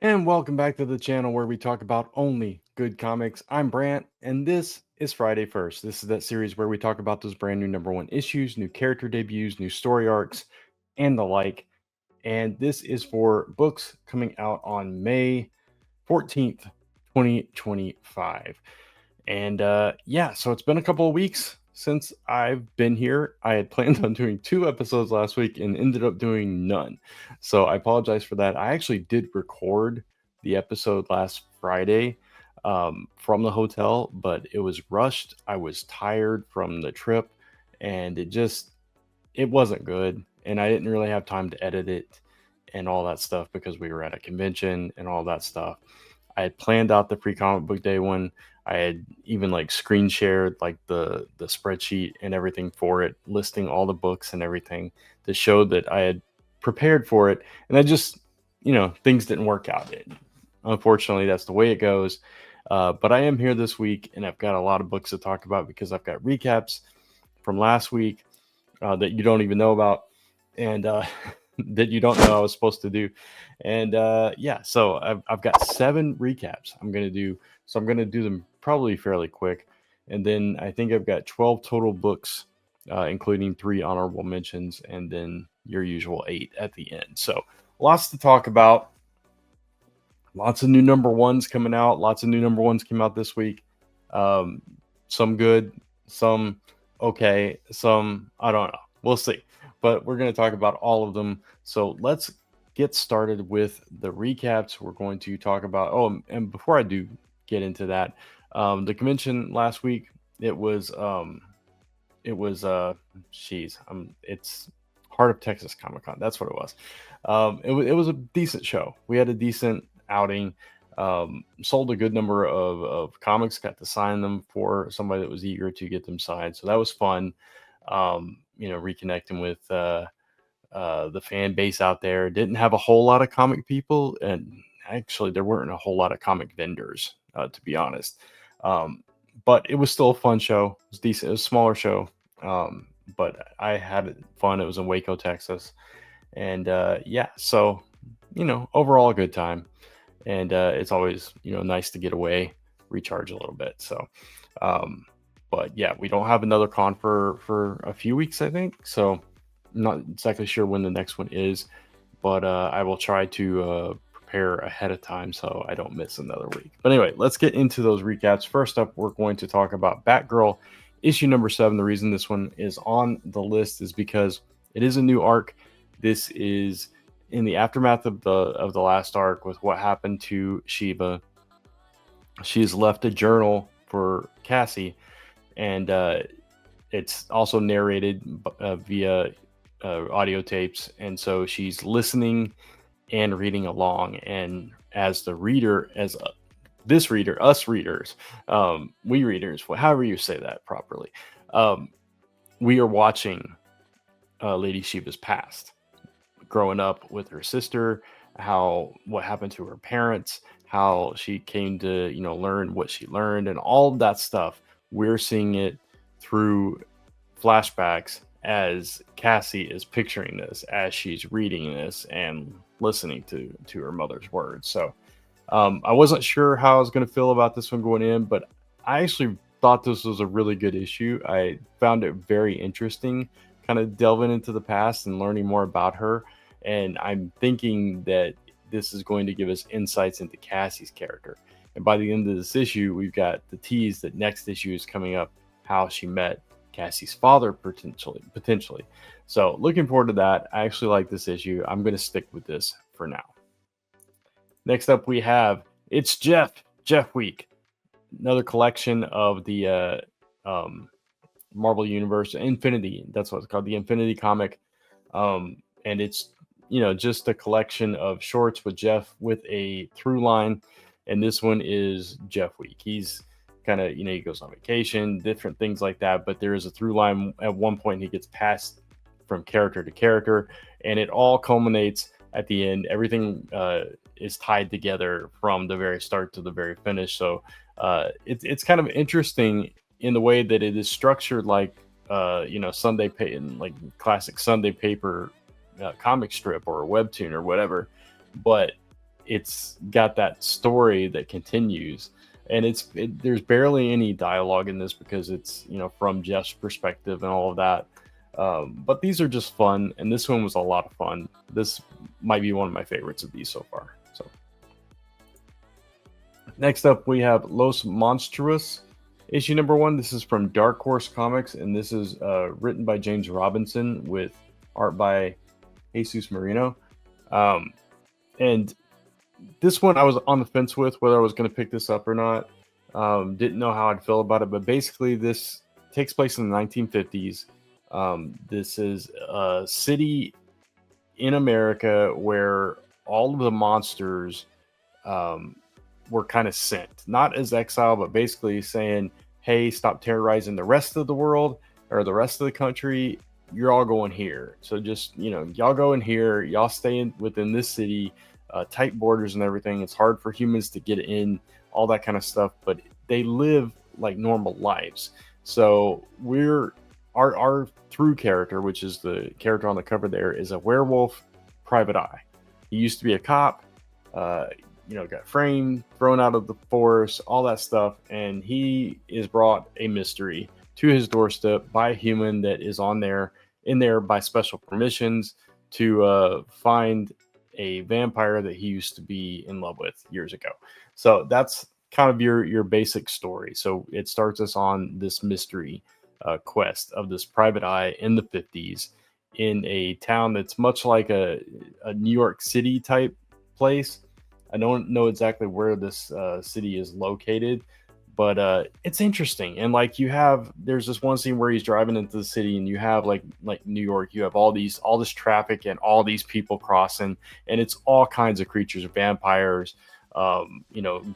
And welcome back to the channel where we talk about only good comics. I'm Brant, and this is Friday First. This is that series where we talk about those brand new number one issues, new character debuts, new story arcs, and the like. And this is for books coming out on May 14th, 2025. And yeah, so it's been a couple of weeks since I've been here. I had planned on doing two episodes last week and ended up doing none. So I apologize for that. I actually did record the episode last Friday from the hotel, but it was rushed. I was tired from the trip and it wasn't good. And I didn't really have time to edit it and all that stuff because we were at a convention and all that stuff. I had planned out the free comic book day one. I had even like screen shared like the spreadsheet and everything for it, listing all the books and everything to show that I had prepared for it. And I just, things didn't work out. Unfortunately, that's the way it goes. But I am here this week, and I've got a lot of books to talk about because I've got recaps from last week that you don't even know about, and that you don't know I was supposed to do. And yeah, so I've got 7 recaps I'm going to do. So I'm going to do them probably fairly quick. And then I think I've got 12 total books, including 3 honorable mentions, and then your usual 8 at the end. So lots to talk about. Lots of new number ones coming out. Lots of new number ones came out this week. Some good, some okay, some I don't know. We'll see. But we're going to talk about all of them. So let's get started with the recaps. We're going to talk about. Oh, and before I do get into that, the convention last week. It's Heart of Texas Comic Con. That's what it was. It was a decent show. We had a decent outing. Sold a good number of comics. Got to sign them for somebody that was eager to get them signed. So that was fun. Reconnecting with the fan base out there. Didn't have a whole lot of comic people, and actually there weren't a whole lot of comic vendors, to be honest. But it was still a fun show. It was decent. It was a smaller show, but I had fun. It was in Waco, Texas, and yeah. So overall a good time, and it's always nice to get away, recharge a little bit. So. But yeah, we don't have another con for a few weeks, I think. So I'm not exactly sure when the next one is, but I will try to prepare ahead of time so I don't miss another week. But anyway, let's get into those recaps. First up, we're going to talk about Batgirl issue number 7. The reason this one is on the list is because it is a new arc. This is in the aftermath of the last arc with what happened to Sheba. She's left a journal for Cassie, and it's also narrated via audio tapes, and so she's listening and reading along. And as the reader, this reader, us readers, we readers, however you say that properly, we are watching Lady Shiva's past, growing up with her sister, what happened to her parents, how she came to learn what she learned, and all of that stuff. We're seeing it through flashbacks as Cassie is picturing this, as she's reading this and listening to her mother's words. So I wasn't sure how I was going to feel about this one going in, but I actually thought this was a really good issue. I found it very interesting, kind of delving into the past and learning more about her. And I'm thinking that this is going to give us insights into Cassie's character. And by the end of this issue, we've got the tease that next issue is coming up, how she met Cassie's father potentially. So looking forward to that. I actually like this issue. I'm going to stick with this for now. Next up, we have It's Jeff Week, another collection of the Marvel Universe, Infinity. That's what it's called, the Infinity comic. And it's just a collection of shorts with Jeff with a through line. And this one is Jeff Week. He's kind of, he goes on vacation, different things like that. But there is a through line at one point. He gets passed from character to character, and it all culminates at the end. Everything is tied together from the very start to the very finish. So it's kind of interesting in the way that it is structured, like Sunday like classic Sunday paper comic strip or a webtoon or whatever. But it's got that story that continues, and there's barely any dialogue in this because it's, from Jeff's perspective and all of that. But these are just fun, and this one was a lot of fun. This might be one of my favorites of these so far. So next up, we have Los Monstruos, issue number 1. This is from Dark Horse Comics, and this is written by James Robinson with art by Jesus Marino. And this one I was on the fence with whether I was going to pick this up or not. Didn't know how I'd feel about it, but basically this takes place in the 1950s. This is a city in America where all of the monsters were kind of sent, not as exile, but basically saying, hey, stop terrorizing the rest of the world or the rest of the country. You're all going here. So just, y'all go in here, y'all stay within this city, tight borders and everything. It's hard for humans to get in, all that kind of stuff, but they live like normal lives. So our through character, which is the character on the cover there, is a werewolf Private Eye. He used to be a cop, got framed, thrown out of the force, all that stuff, and he is brought a mystery to his doorstep by a human that is in there by special permissions to find a vampire that he used to be in love with years ago. So that's kind of your basic story. So it starts us on this mystery quest of this Private Eye in the 50s in a town that's much like a New York City type place. I don't know exactly where this city is located, but it's interesting. And like there's this one scene where he's driving into the city, and you have like New York, you have all this traffic and all these people crossing, and it's all kinds of creatures, vampires,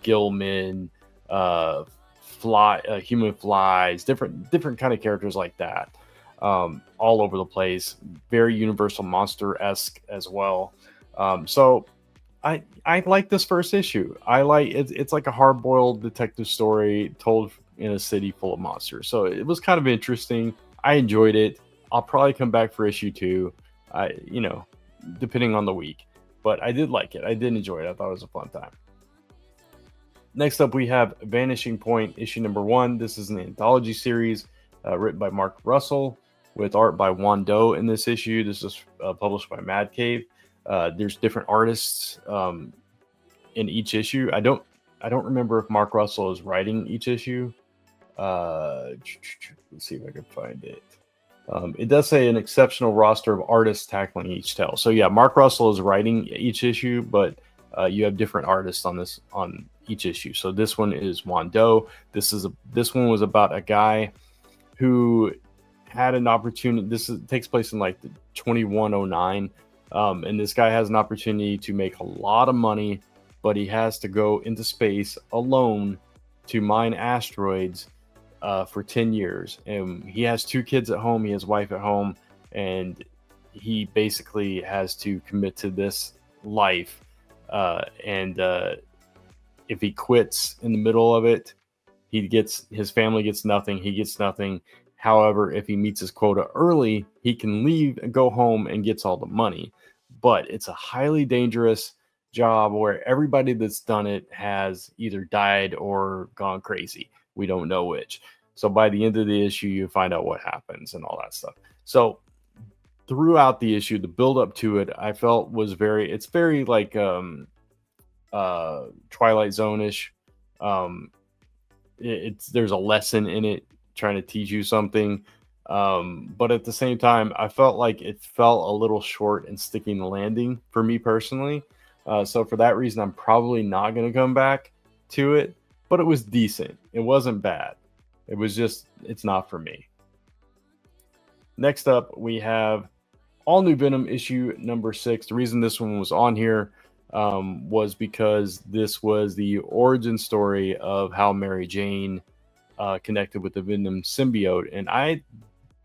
gillmen, human flies, different kind of characters like that, all over the place. Very Universal Monster-esque as well. So I like this first issue. I like it's like a hard-boiled detective story told in a city full of monsters. So it was kind of interesting. I enjoyed it. I'll probably come back for issue 2, depending on the week. But I did like it. I did enjoy it. I thought it was a fun time. Next up, we have Vanishing Point, issue number 1. This is an anthology series written by Mark Russell with art by Juan Doe in this issue. This is published by Mad Cave. There's different artists in each issue. I don't remember if Mark Russell is writing each issue. Let's see if I can find it. It does say an exceptional roster of artists tackling each tale. So yeah, Mark Russell is writing each issue, but you have different artists on each issue. So this one is Juan Doe. This one was about a guy who had an opportunity. Takes place in like the 2109. And this guy has an opportunity to make a lot of money, but he has to go into space alone to mine asteroids for 10 years. And he has 2 kids at home. He has a wife at home, and he basically has to commit to this life. And if he quits in the middle of it, his family gets nothing. He gets nothing. However, if he meets his quota early, he can leave and go home and gets all the money. But it's a highly dangerous job where everybody that's done it has either died or gone crazy. We don't know which. So by the end of the issue, you find out what happens and all that stuff. So throughout the issue, the build up to it, I felt was it's very like Twilight Zone-ish. There's a lesson in it trying to teach you something. But at the same time, I felt like it fell a little short in sticking the landing for me personally. So for that reason, I'm probably not going to come back to it, but it was decent. It wasn't bad. It was just, it's not for me. Next up, we have all new Venom issue number 6. The reason this one was on here was because this was the origin story of how Mary Jane connected with the Venom symbiote. And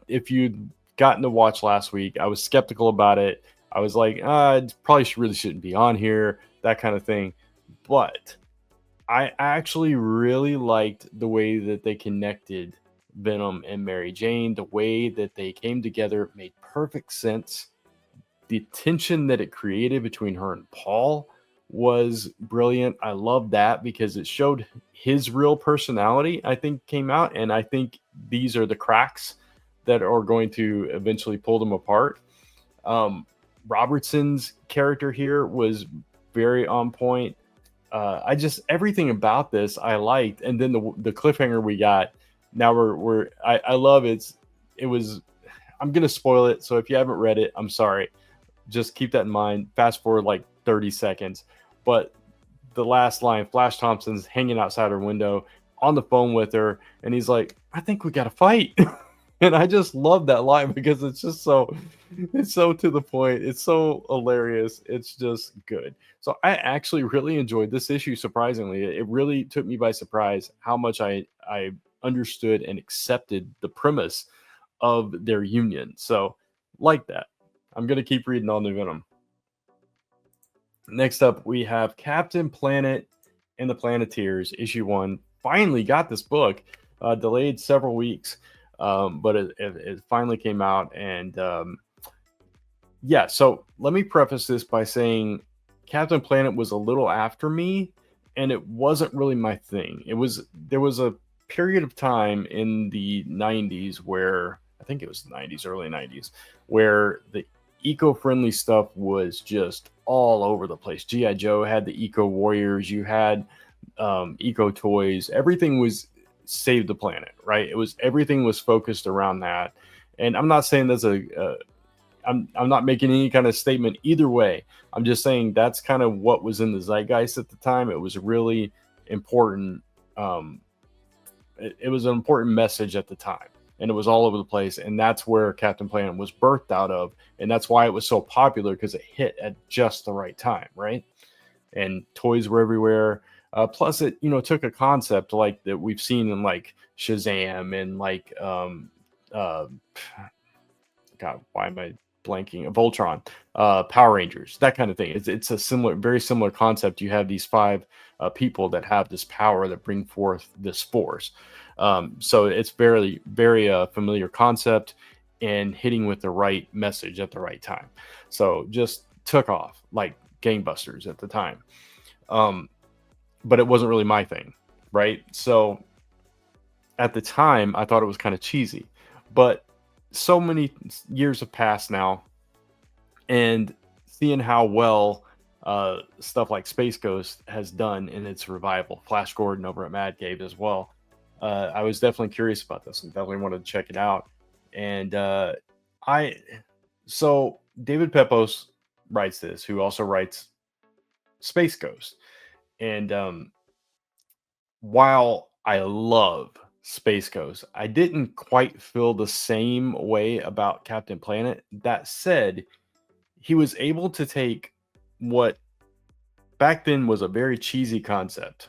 if you'd gotten to watch last week, I was skeptical about it. I was like, it probably really shouldn't be on here, that kind of thing. But I actually really liked the way that they connected Venom and Mary Jane. The way that they came together made perfect sense. The tension that it created between her and Paul was brilliant. I love that because it showed his real personality, I think, came out. And I think these are the cracks that are going to eventually pull them apart. Um, Robertson's character here was very on point. I just everything about this I liked, and then the cliffhanger we got. Now I love it was. I'm gonna spoil it, so if you haven't read it, I'm sorry. Just keep that in mind. Fast forward like 30 seconds, but the last line, Flash Thompson's hanging outside her window on the phone with her, and he's like, "I think we got to fight." And I just love that line because it's so to the point. It's so hilarious. It's just good. So I actually really enjoyed this issue. Surprisingly, it really took me by surprise how much I understood and accepted the premise of their union. So like that, I'm gonna keep reading on the Venom. Next up, we have Captain Planet and the Planeteers, issue 1. Finally got this book, delayed several weeks, but it finally came out. And yeah, so let me preface this by saying Captain Planet was a little after me, and it wasn't really my thing. There was a period of time in the 90s where I think it was the 90s, early 90s, where the eco-friendly stuff was just all over the place. G.I. Joe had the Eco Warriors, you had eco toys, everything was save the planet, right? Everything was focused around that. And I'm not saying I'm not making any kind of statement either way. I'm just saying that's kind of what was in the zeitgeist at the time. It was really important. It was an important message at the time, and it was all over the place. And that's where Captain Planet was birthed out of. And that's why it was so popular, because it hit at just the right time, right? And toys were everywhere. Plus, it took a concept like that we've seen in like Shazam and like God, why am I blanking? Voltron, Power Rangers, that kind of thing. It's a very similar concept. You have these 5 people that have this power that bring forth this force. So it's very, very familiar concept and hitting with the right message at the right time. So just took off like gangbusters at the time. But it wasn't really my thing, right? So at the time, I thought it was kind of cheesy, but so many years have passed now, and seeing how well stuff like Space Ghost has done in its revival, Flash Gordon over at Mad Cave as well, I was definitely curious about this and definitely wanted to check it out. And so David Pepos writes this, who also writes Space Ghost. And while I love Space Ghost, I didn't quite feel the same way about Captain Planet. That said, he was able to take what back then was a very cheesy concept,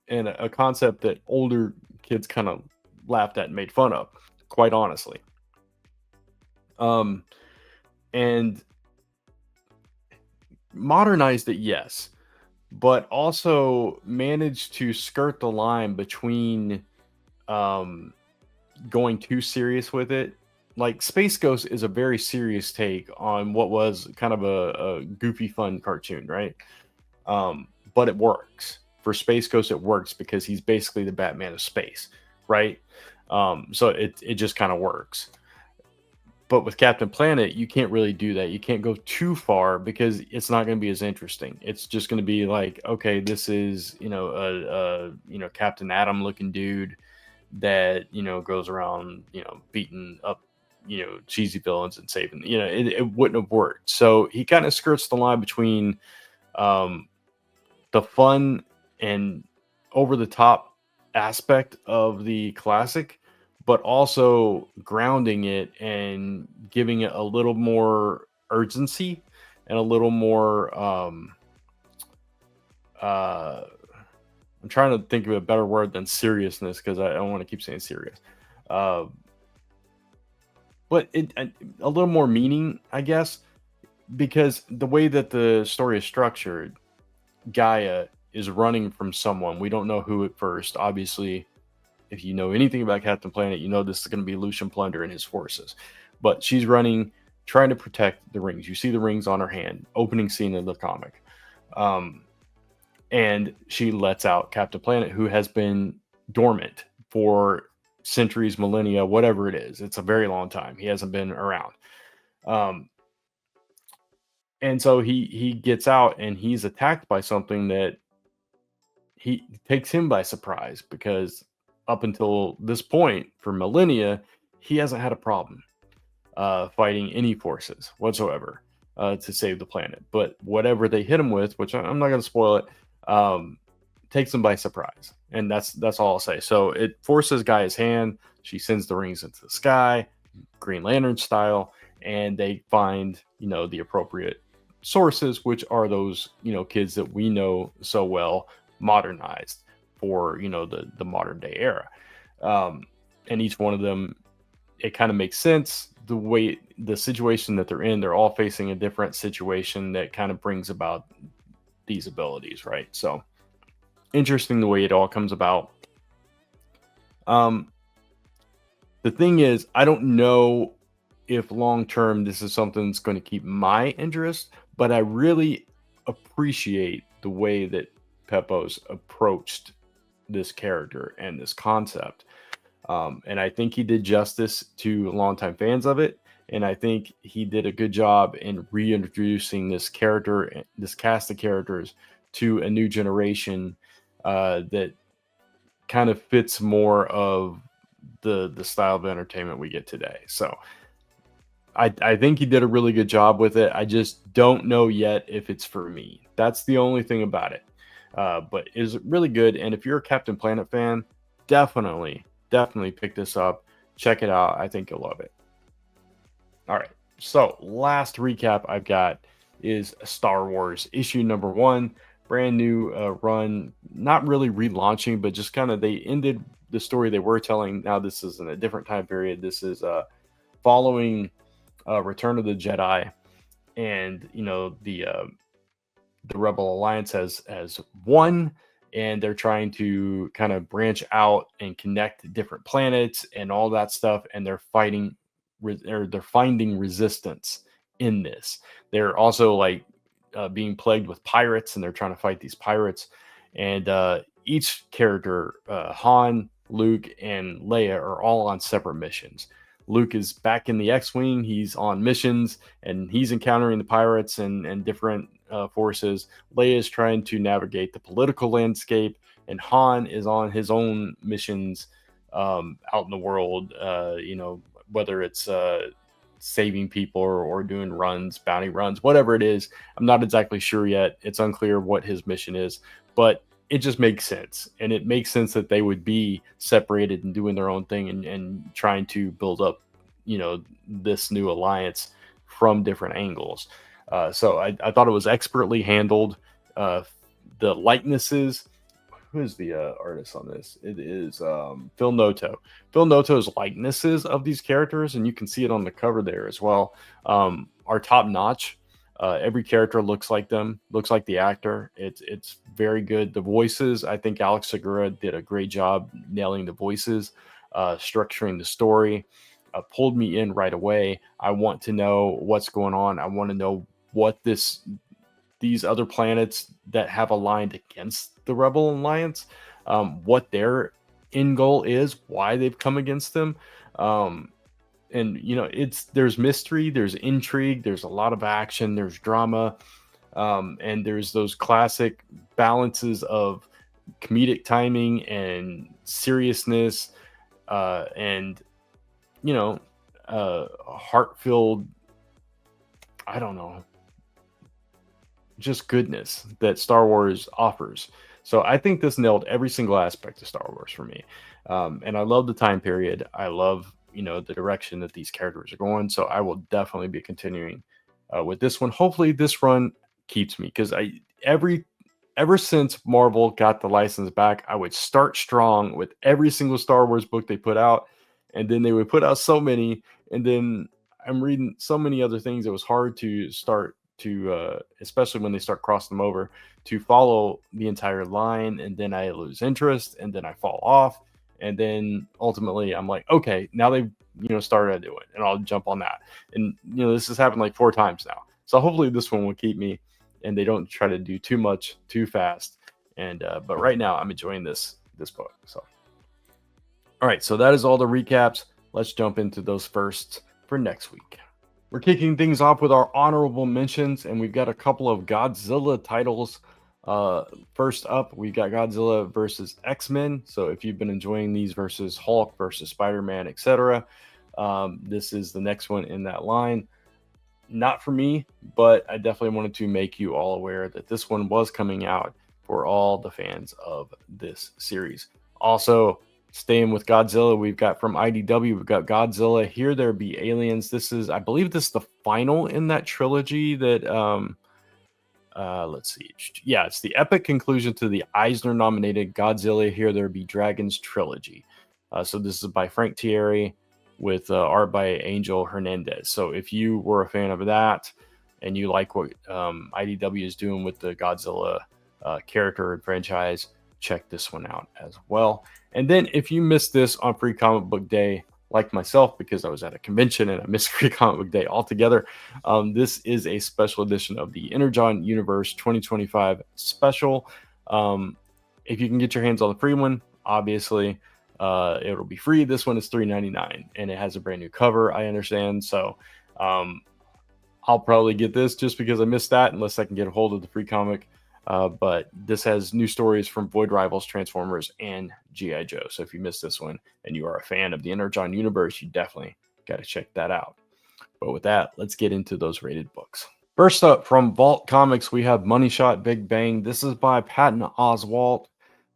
and a concept that older kids kind of laughed at and made fun of, quite honestly. And modernized it, yes, but also managed to skirt the line between going too serious with it. Like Space Ghost is a very serious take on what was kind of a goofy fun cartoon, right? But it works. For Space Ghost, it works because he's basically the Batman of space, right? So it just kind of works. But with Captain Planet, you can't really do that. You can't go too far because it's not going to be as interesting. It's just going to be like, okay, this is a Captain Atom looking dude that goes around beating up cheesy villains and saving. It wouldn't have worked. So he kind of skirts the line between the fun and over the top aspect of the classic, but also grounding it and giving it a little more urgency and a little more I'm trying to think of a better word than seriousness, because I don't want to keep saying serious, but a little more meaning, I guess, because the way that the story is structured, Gaia is running from someone. We don't know who at first. Obviously, if you know anything about Captain Planet, you know this is going to be Lucian Plunder and his forces. But she's running, trying to protect the rings. You see the rings on her hand. Opening scene of the comic. Um, and she lets out Captain Planet, who has been dormant for centuries, millennia, whatever it is. It's a very long time. He hasn't been around. Um, and so he gets out and he's attacked by something that he takes him by surprise, because up until this point, for millennia, he hasn't had a problem fighting any forces whatsoever to save the planet. But whatever they hit him with, which I'm not going to spoil it, takes him by surprise, and that's all I'll say. So it forces Gaia's hand. She sends the rings into the sky, Green Lantern style, and they find the appropriate sources, which are those kids that we know so well, modernized for the modern day era. And each one of them, it kind of makes sense the way the situation that they're in. They're all facing a different situation that kind of brings about these abilities, right? So interesting the way it all comes about. The thing is, I don't know if long term this is something that's going to keep my interest, but I really appreciate the way that Pepos approached this character and this concept. And I think he did justice to longtime fans of it. And I think he did a good job in reintroducing this character, this cast of characters, to a new generation that kind of fits more of the style of entertainment we get today. So I think he did a really good job with it. I just don't know yet if it's for me. That's the only thing about it. But it is really good. And if you're a Captain Planet fan, definitely pick this up. Check it out. I think you'll love it. All right. So last recap I've got is Star Wars issue number 1. Brand new run. Not really relaunching, but just kind of they ended the story they were telling. Now this is in a different time period. This is following Return of the Jedi, and the Rebel Alliance has won, and they're trying to kind of branch out and connect different planets and all that stuff, and they're fighting or they're finding resistance in this. They're also being plagued with pirates, and they're trying to fight these pirates. And each character, Han, Luke, and Leia, are all on separate missions. Luke is back in the X-Wing. He's on missions, and he's encountering the pirates and different forces. Leia is trying to navigate the political landscape, and Han is on his own missions out in the world, whether it's saving people or doing runs, bounty runs, whatever it is. I'm not exactly sure yet. It's unclear what his mission is, but it just makes sense. And it makes sense that they would be separated and doing their own thing and trying to build up, this new alliance from different angles. So I thought it was expertly handled. The likenesses, who is the artist on this? It is Phil Noto. Phil Noto's likenesses of these characters, and you can see it on the cover there as well, are top notch. Every character looks like them, looks like the actor. It's very good. The voices, I think Alex Segura did a great job nailing the voices, structuring the story, pulled me in right away. I want to know what's going on. I want to know what these other planets that have aligned against the Rebel Alliance, what their end goal is, why they've come against them. And there's mystery, there's intrigue, there's a lot of action, there's drama, and there's those classic balances of comedic timing and seriousness, and heart-filled, I don't know, just goodness that Star Wars offers. So I think this nailed every single aspect of Star Wars for me, and I love the time period. I love the direction that these characters are going. So I will definitely be continuing with this one. Hopefully this run keeps me, because ever since Marvel got the license back, I would start strong with every single Star Wars book they put out, and then they would put out so many, and then I'm reading so many other things. It was hard to start to, especially when they start crossing them over, to follow the entire line, and then I lose interest, and then I fall off. And then ultimately I'm like, okay, now they've, started to do it, and I'll jump on that. And, this has happened like 4 times now. So hopefully this one will keep me. and they don't try to do too much too fast. And but right now I'm enjoying this book. So all right, so that is all the recaps. Let's jump into those firsts for next week. We're kicking things off with our honorable mentions, and we've got a couple of Godzilla titles. First up, we got Godzilla versus X-Men. So if you've been enjoying these versus Hulk versus Spider-Man, etc., this is the next one in that line. Not for me, but I definitely wanted to make you all aware that this one was coming out for all the fans of this series. Also, staying with Godzilla, we've got from IDW, we've got Godzilla, Here There Be Aliens. This is, I believe this is the final in that trilogy that, let's see. Yeah, it's the epic conclusion to the Eisner-nominated Godzilla, Here There Be Dragons trilogy. So this is by Frank Thierry with art by Angel Hernandez. So if you were a fan of that and you like what IDW is doing with the Godzilla character and franchise, check this one out as well. And then if you missed this on Free Comic Book Day, like myself, because I was at a convention and I missed Free Comic Book Day altogether, this is a special edition of the Energon Universe 2025 special. If you can get your hands on the free one, obviously it'll be free. This one is $3.99 and it has a brand new cover, I understand. So I'll probably get this just because I missed that, unless I can get a hold of the free comic. But this has new stories from Void Rivals, Transformers, and G.I. Joe. So if you missed this one and you are a fan of the Energon Universe, you definitely got to check that out. But with that, let's get into those rated books. First up, from Vault Comics, we have Money Shot Big Bang. This is by Patton Oswalt,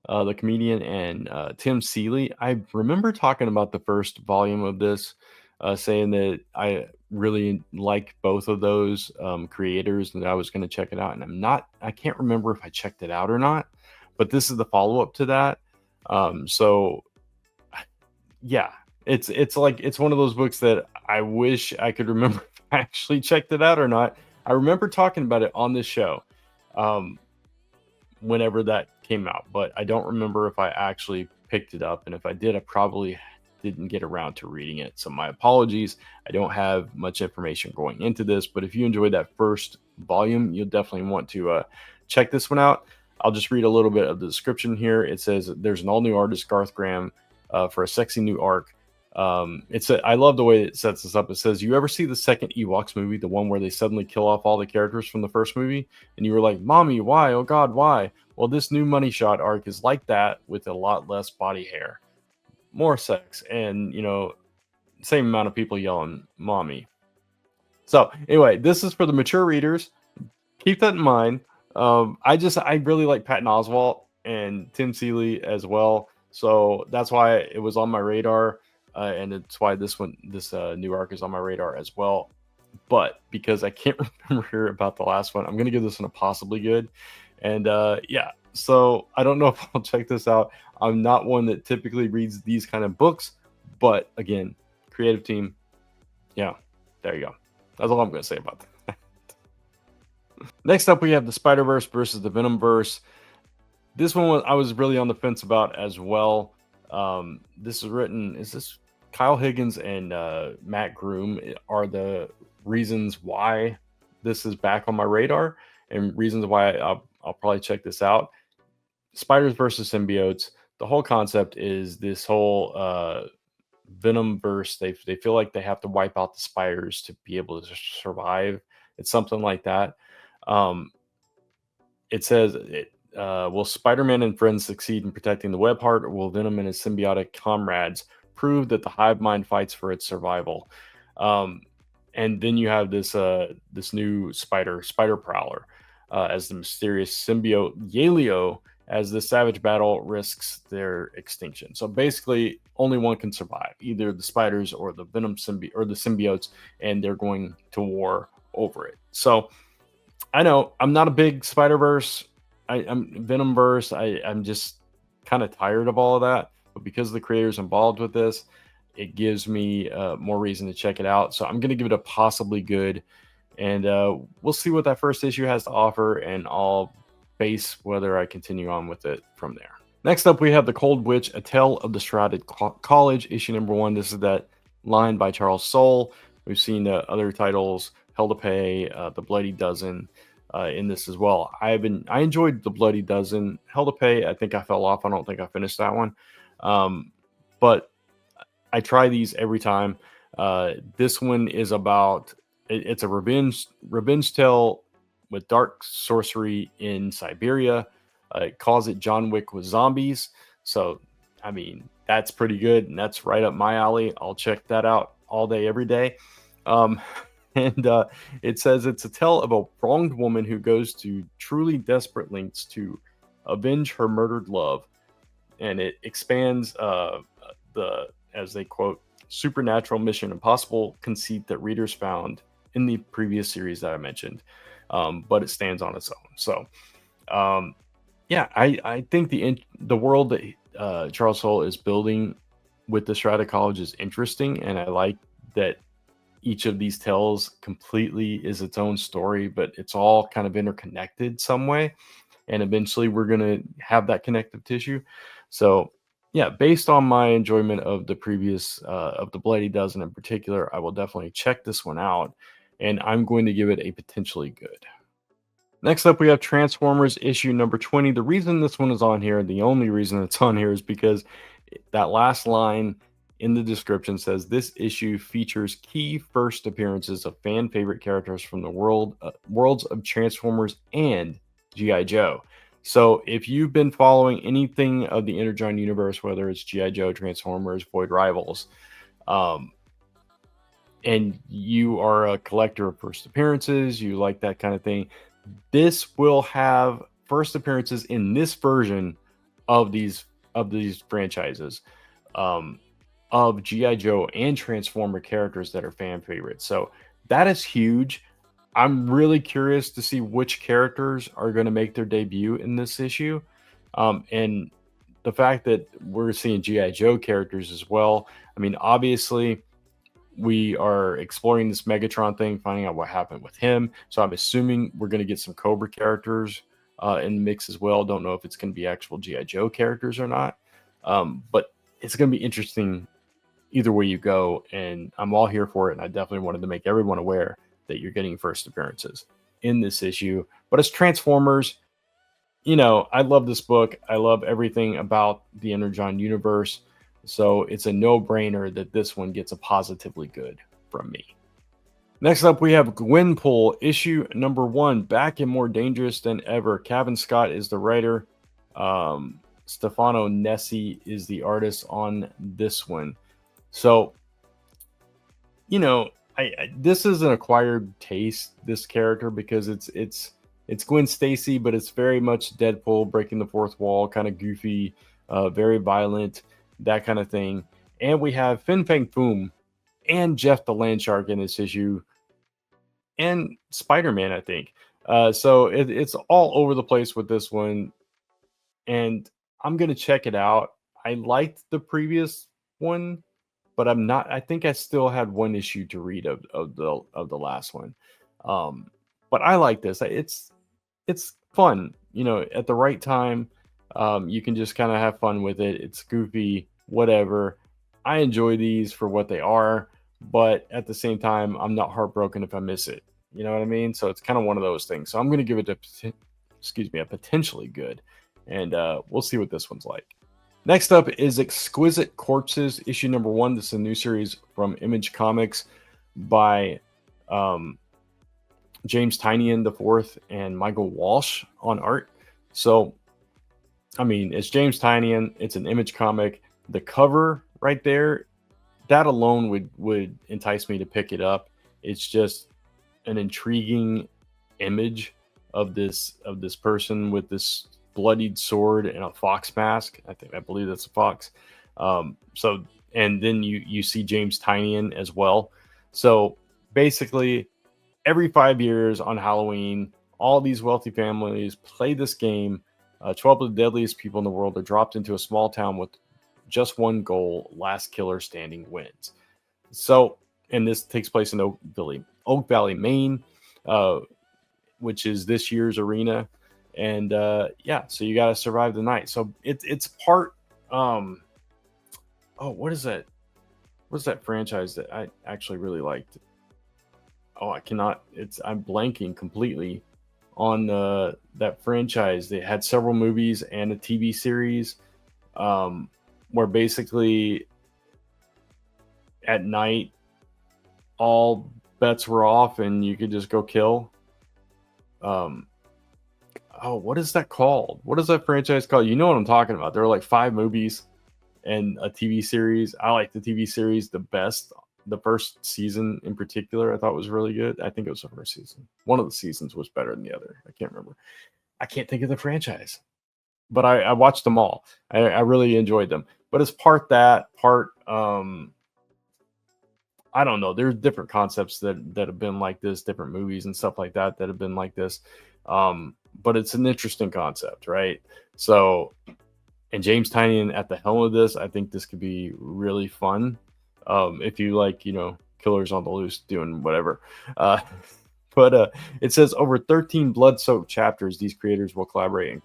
the comedian, and Tim Seeley. I remember talking about the first volume of this, saying that I really like both of those creators and I was going to check it out, and I can't remember if I checked it out or not, but this is the follow-up to that. So yeah, it's like, it's one of those books that I wish I could remember if I actually checked it out or not. I remember talking about it on this show whenever that came out, but I don't remember if I actually picked it up, and if I did, I probably didn't get around to reading it. So my apologies. I don't have much information going into this, but if you enjoyed that first volume, you'll definitely want to check this one out. I'll just read a little bit of the description here. It says there's an all-new artist, Garth Graham, for a sexy new arc. I love the way it sets this up. It says, you ever see the second Ewoks movie, the one where they suddenly kill off all the characters from the first movie? And you were like, Mommy, why? Oh God, why? Well, this new Money Shot arc is like that with a lot less body hair. More sex, and same amount of people yelling mommy. So anyway, this is for the mature readers. Keep that in mind. I really like Patton Oswalt and Tim Seeley as well, so that's why it was on my radar, and it's why this new arc is on my radar as well. But because I can't remember about the last one, I'm gonna give this one a possibly good. And yeah, so I don't know if I'll check this out. I'm not one that typically reads these kind of books, but again, creative team, yeah, there you go. That's all I'm going to say about that. Next up, we have the Spider-Verse versus the Venomverse. This one I was really on the fence about as well. This is Kyle Higgins and Matt Groom are the reasons why this is back on my radar, and reasons why I'll probably check this out. Spiders versus symbiotes. The whole concept is this whole Venomverse. They feel like they have to wipe out the spiders to be able to survive. It's something like that. It says, will Spider-Man and friends succeed in protecting the web heart, or will Venom and his symbiotic comrades prove that the hive mind fights for its survival? And then you have this new spider prowler as the mysterious symbiote Yelio, as the savage battle risks their extinction. So basically, only one can survive, either the spiders or the venom or the symbiotes, and they're going to war over it. So I know I'm not a big Spider-Verse, I'm Venomverse. I'm just kind of tired of all of that, but because the creators involved with this, it gives me more reason to check it out. So I'm going to give it a possibly good, and we'll see what that first issue has to offer, and I'll base whether I continue on with it from there. Next up, we have The Cold Witch, A Tale of the Shrouded College, issue number 1. This is that line by Charles Soule. We've seen other titles, Hell to Pay, The Bloody Dozen, in this as well. I enjoyed the Bloody Dozen. Hell to Pay, I think I fell off. I don't think I finished that one. But I try these every time. This one is about it's a revenge tale with dark sorcery in Siberia. It calls it John Wick with zombies. So, I mean, that's pretty good, and that's right up my alley. I'll check that out all day, every day. Um, and it says it's a tale of a wronged woman who goes to truly desperate lengths to avenge her murdered love, and it expands the, as they quote, supernatural Mission Impossible conceit that readers found in the previous series that I mentioned, but it stands on its own. So, yeah, I think the world that Charles Soule is building with the Strata College is interesting, and I like that each of these tales completely is its own story, but it's all kind of interconnected some way, and eventually we're going to have that connective tissue. So, yeah, based on my enjoyment of the previous of the Bloody Dozen in particular, I will definitely check this one out, and I'm going to give it a potentially good. Next up, we have Transformers issue number 20. The reason this one is on here, the only reason it's on here, is because that last line in the description says this issue features key first appearances of fan favorite characters from the worlds of Transformers and G.I. Joe. So if you've been following anything of the Energon universe, whether it's G.I. Joe, Transformers, Void Rivals, and you are a collector of first appearances, you like that kind of thing, this will have first appearances in this version of these franchises, of G.I. Joe and Transformer characters that are fan favorites. So that is huge. I'm really curious to see which characters are going to make their debut in this issue. And the fact that we're seeing G.I. Joe characters as well. I mean, obviously, we are exploring this Megatron thing, finding out what happened with him. So I'm assuming we're going to get some Cobra characters in the mix as well. Don't know if it's going to be actual G.I. Joe characters or not. But it's going to be interesting either way you go. And I'm all here for it. And I definitely wanted to make everyone aware that you're getting first appearances in this issue. But as Transformers, you know, I love this book. I love everything about the Energon universe. So it's a no-brainer that this one gets a positively good from me. Next up, we have Gwenpool, issue number 1, back and more dangerous than ever. Kevin Scott is the writer. Stefano Nessi is the artist on this one. So, you know, this is an acquired taste, this character, because it's Gwen Stacy, but it's very much Deadpool, breaking the fourth wall, kind of goofy, very violent, that kind of thing. And we have Fin Fang Foom and Jeff the Landshark in this issue, and Spider-Man, I think. So it's all over the place with this one, and I'm gonna check it out. I liked the previous one, but I think I still had one issue to read of the last one. But I like this. It's fun, you know, at the right time. You can just kind of have fun with it. It's goofy, whatever. I enjoy these for what they are, but at the same time, I'm not heartbroken if I miss it. You know what I mean? So it's kind of one of those things. So I'm going to give it a potentially good, and we'll see what this one's like. Next up is Exquisite Corpses, issue number 1. This is a new series from Image Comics by James Tynion IV and Michael Walsh on art. So, I mean, it's James Tynion. It's an Image comic. The cover right there, that alone would entice me to pick it up. It's just an intriguing image of this person with this bloodied sword and a fox mask. I believe that's a fox. So, and then you see James Tynion as well. So basically, every 5 years on Halloween, all these wealthy families play this game. 12 of the deadliest people in the world are dropped into a small town with just one goal: last killer standing wins. So, and this takes place in Oak Valley, Maine, which is this year's arena. And yeah, so you got to survive the night. So it's part. What is that? What's that franchise that I actually really liked? I'm blanking completely on that franchise. They had several movies and a TV series, where basically at night all bets were off and you could just go kill. Um, oh, what is that called? What is that franchise called? You know what I'm talking about. There were like 5 movies and a TV series. I like the TV series the best. The first season in particular, I thought was really good. I think it was the first season. One of the seasons was better than the other. I can't remember. I can't think of the franchise, but I watched them all. I really enjoyed them. But it's part that, part I don't know. There's different concepts that have been like this, different movies and stuff like that have been like this. But it's an interesting concept, right? So, and James Tynion at the helm of this, I think this could be really fun. If you like, killers on the loose doing whatever. But it says over 13 blood-soaked chapters, these creators will collaborate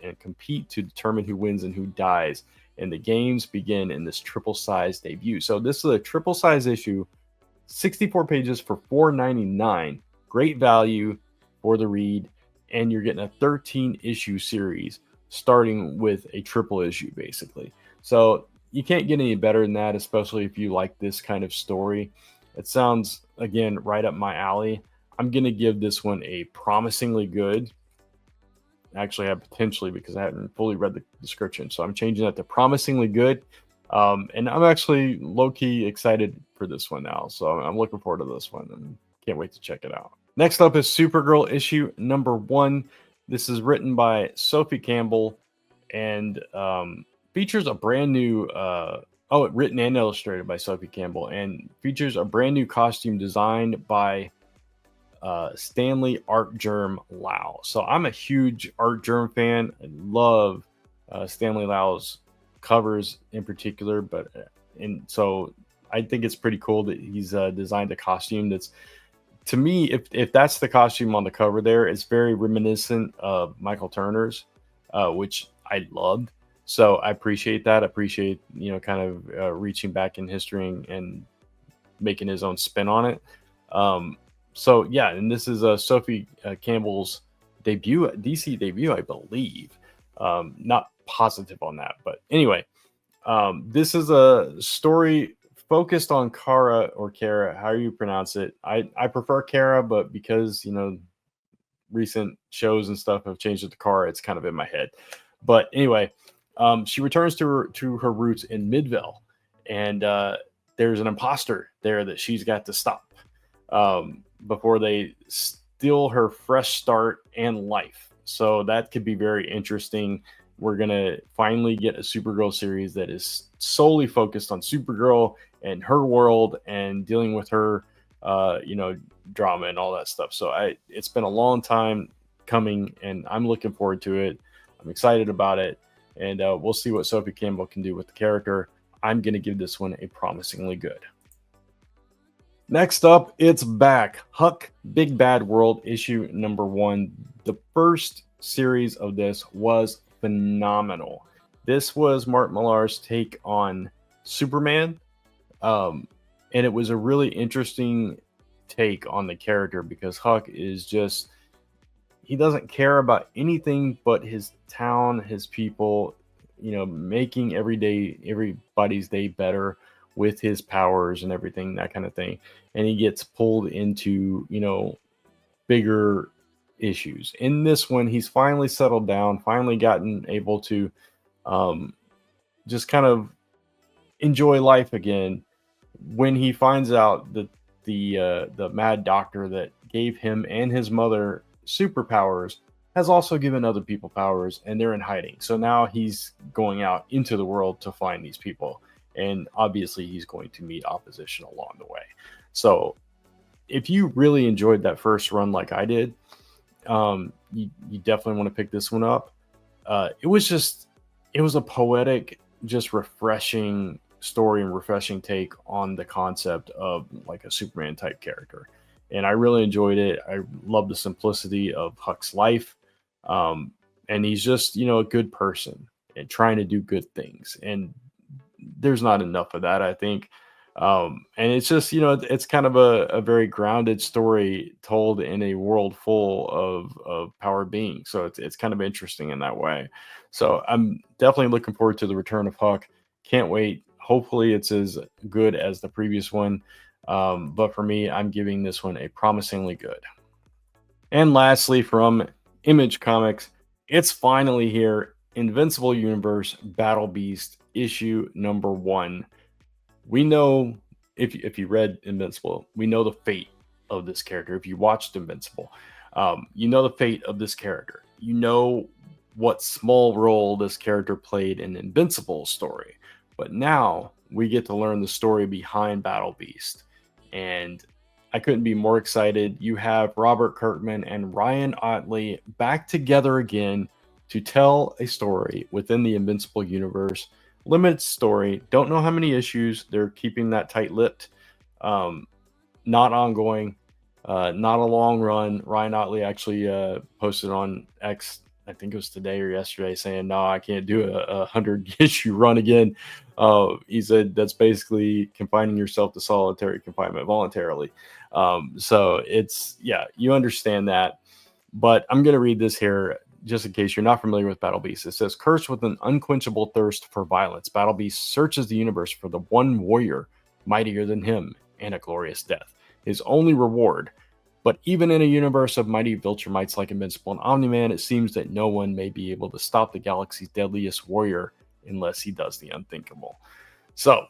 and compete to determine who wins and who dies. And the games begin in this triple-size debut. So this is a triple-size issue, 64 pages for $4.99. Great value for the read. And you're getting a 13-issue series starting with a triple issue, basically. So you can't get any better than that, especially if you like this kind of story. It sounds, again, right up my alley. I'm going to give this one a promisingly good. Actually, I potentially, because I haven't fully read the description. So I'm changing that to promisingly good. And I'm actually low-key excited for this one now. So I'm looking forward to this one and can't wait to check it out. Next up is Supergirl issue number 1. This is written by Sophie Campbell and features a brand new, written and illustrated by Sophie Campbell, and features a brand new costume designed by Stanley Artgerm Lau. So I'm a huge Artgerm fan. I love Stanley Lau's covers in particular, and so I think it's pretty cool that he's designed a costume that's, to me, if that's the costume on the cover there, it's very reminiscent of Michael Turner's, which I loved. So I appreciate that. I appreciate, kind of reaching back in history and making his own spin on it. So yeah, and this is Sophie Campbell's debut, DC debut, I believe. Not positive on that, but anyway, this is a story focused on Kara or Kara, how you pronounce it. I prefer Kara, but because recent shows and stuff have changed it to Kara, it's kind of in my head. But anyway, she returns to her roots in Midvale, and there's an imposter there that she's got to stop before they steal her fresh start and life. So that could be very interesting. We're going to finally get a Supergirl series that is solely focused on Supergirl and her world and dealing with her, drama and all that stuff. So it's been a long time coming, and I'm looking forward to it. I'm excited about it, and we'll see what Sophie Campbell can do with the character. I'm going to give this one a promisingly good. Next up, it's back. Huck, Big Bad World, issue number 1. The first series of this was phenomenal. This was Mark Millar's take on Superman. And it was a really interesting take on the character because Huck is just, he doesn't care about anything but his town, his people, making everybody's day better with his powers and everything, that kind of thing. And he gets pulled into, bigger issues. In this one, he's finally settled down, finally gotten able to just kind of enjoy life again, when he finds out that the mad doctor that gave him and his mother superpowers has also given other people powers, and they're in hiding. So now he's going out into the world to find these people, and obviously he's going to meet opposition along the way. So if you really enjoyed that first run like I did, you definitely want to pick this one up. It was a poetic, just refreshing story and refreshing take on the concept of like a Superman type character, and I really enjoyed it. I love the simplicity of Huck's life, and he's just a good person and trying to do good things, and there's not enough of that, I think. And it's just, it's kind of a very grounded story told in a world full of powered beings. So it's kind of interesting in that way. So I'm definitely looking forward to the return of Huck. Can't wait. Hopefully it's as good as the previous one. But for me, I'm giving this one a promisingly good. And lastly, from Image Comics, it's finally here. Invincible Universe Battle Beast issue number 1. We know, if you read Invincible, we know the fate of this character. If you watched Invincible, you know the fate of this character. You know what small role this character played in Invincible's story. But now we get to learn the story behind Battle Beast. And I couldn't be more excited. You have Robert Kirkman and Ryan Ottley back together again to tell a story within the Invincible universe. Limited story. Don't know how many issues. They're keeping that tight-lipped. Not ongoing. Not a long run. Ryan Ottley actually posted on X, I think it was today or yesterday, saying, no, I can't do a 100-issue run again. He said that's basically confining yourself to solitary confinement voluntarily. So it's, yeah, you understand that. But I'm going to read this here just in case you're not familiar with Battle Beast. It says, cursed with an unquenchable thirst for violence, Battle Beast searches the universe for the one warrior mightier than him and a glorious death, his only reward. But even in a universe of mighty Viltrumites like Invincible and Omni-Man, it seems that no one may be able to stop the galaxy's deadliest warrior unless he does the unthinkable. So,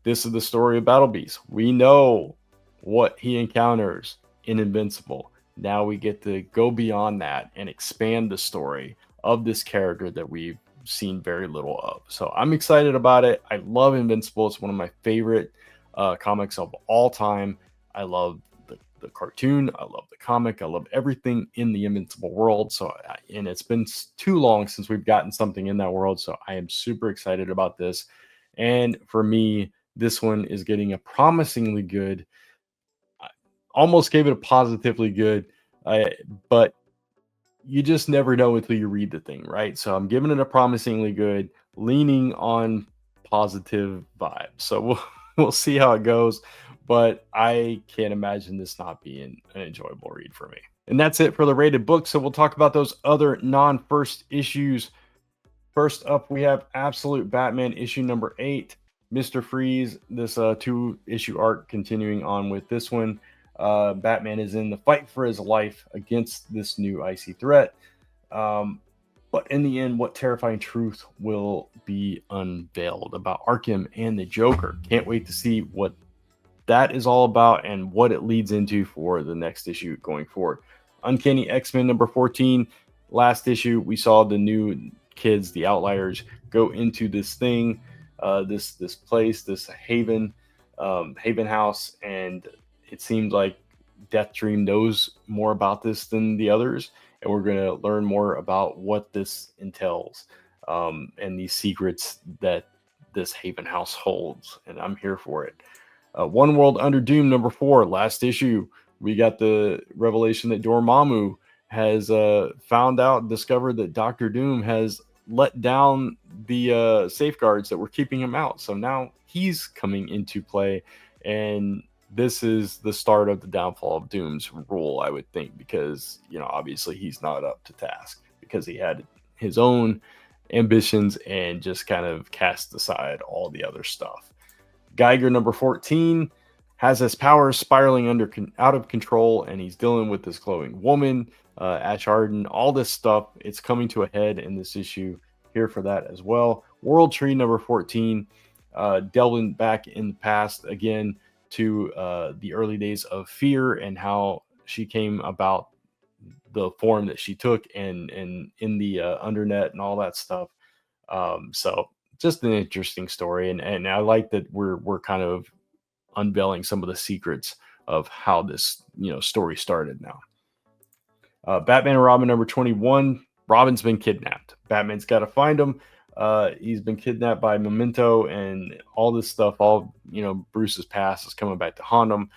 this is the story of Battle Beast. We know what he encounters in Invincible. Now we get to go beyond that and expand the story of this character that we've seen very little of. So I'm excited about it. I love Invincible. It's one of my favorite comics of all time. I love the cartoon. I love the comic. I love everything in the Invincible world. So, and it's been too long since we've gotten something in that world. So I am super excited about this. And for me, this one is getting a promisingly good. Almost gave it a positively good, but you just never know until you read the thing, right? So I'm giving it a promisingly good, leaning on positive vibes. So we'll see how it goes, but I can't imagine this not being an enjoyable read for me. And that's it for the rated book. So we'll talk about those other non-first issues. First up, we have Absolute Batman issue number 8, Mr. Freeze. This 2-issue arc continuing on with this one. Batman is in the fight for his life against this new icy threat. But in the end, what terrifying truth will be unveiled about Arkham and the Joker? Can't wait to see what that is all about and what it leads into for the next issue going forward. Uncanny X-Men number 14. Last issue, we saw the new kids, the Outliers, go into this thing, this place, this Haven house, and it seems like Death Dream knows more about this than the others, and we're going to learn more about what this entails and these secrets that this Haven house holds, and I'm here for it. One World Under Doom number 4, last issue, we got the revelation that Dormammu has discovered that Dr. Doom has let down the safeguards that were keeping him out. So now he's coming into play, and this is the start of the downfall of Doom's rule, I would think, because, obviously he's not up to task because he had his own ambitions and just kind of cast aside all the other stuff. Geiger number 14 has his powers spiraling out of control, and he's dealing with this glowing woman, Ash Arden, all this stuff. It's coming to a head in this issue. Here for that as well. World Tree number 14, delving back in the past again to the early days of Fear and how she came about, the form that she took and in the undernet and all that stuff. So just an interesting story, and I like that we're kind of unveiling some of the secrets of how this story started now. Batman and Robin number 21. Robin's been kidnapped. Batman's got to find him. He's been kidnapped by Memento and all this stuff. All Bruce's past is coming back to haunt him.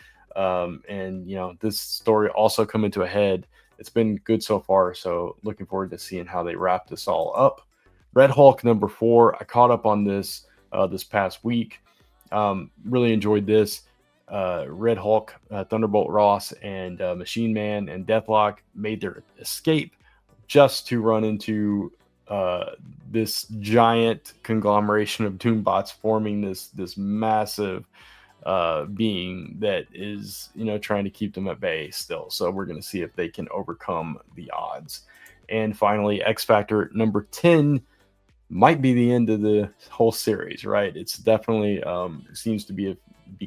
And this story also coming to a head. It's been good so far. So looking forward to seeing how they wrap this all up. Red Hulk number 4. I caught up on this this past week. Really enjoyed this. Red Hulk, Thunderbolt Ross, and Machine Man and Deathlock made their escape just to run into this giant conglomeration of Doombots forming this massive being that is, trying to keep them at bay still. So we're going to see if they can overcome the odds. And finally, X Factor number 10 might be the end of the whole series, right? It's definitely seems to be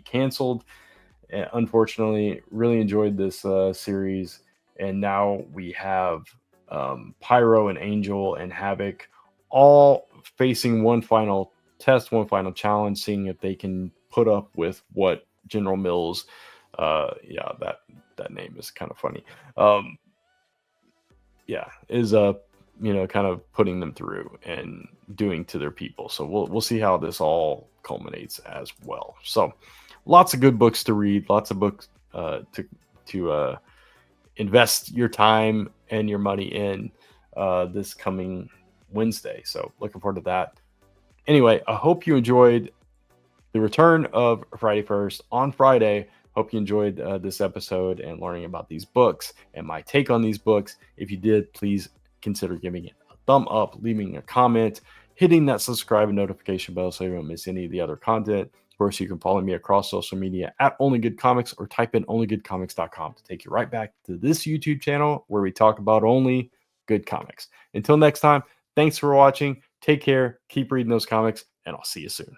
canceled. Unfortunately, really enjoyed this series, and now we have Pyro and Angel and Havoc all facing one final test, one final challenge, seeing if they can put up with what General Mills, that name is kind of funny, is kind of putting them through and doing to their people. So we'll see how this all culminates as well. So lots of good books to read, lots of books to invest your time and your money in this coming Wednesday. So looking forward to that. Anyway, I hope you enjoyed the return of Friday First on Friday. Hope you enjoyed this episode and learning about these books and my take on these books. If you did, please consider giving it a thumb up, leaving a comment, hitting that subscribe and notification bell so you don't miss any of the other content. Of course, you can follow me across social media at OnlyGoodComics or type in OnlyGoodComics.com to take you right back to this YouTube channel where we talk about only good comics. Until next time, thanks for watching. Take care, keep reading those comics, and I'll see you soon.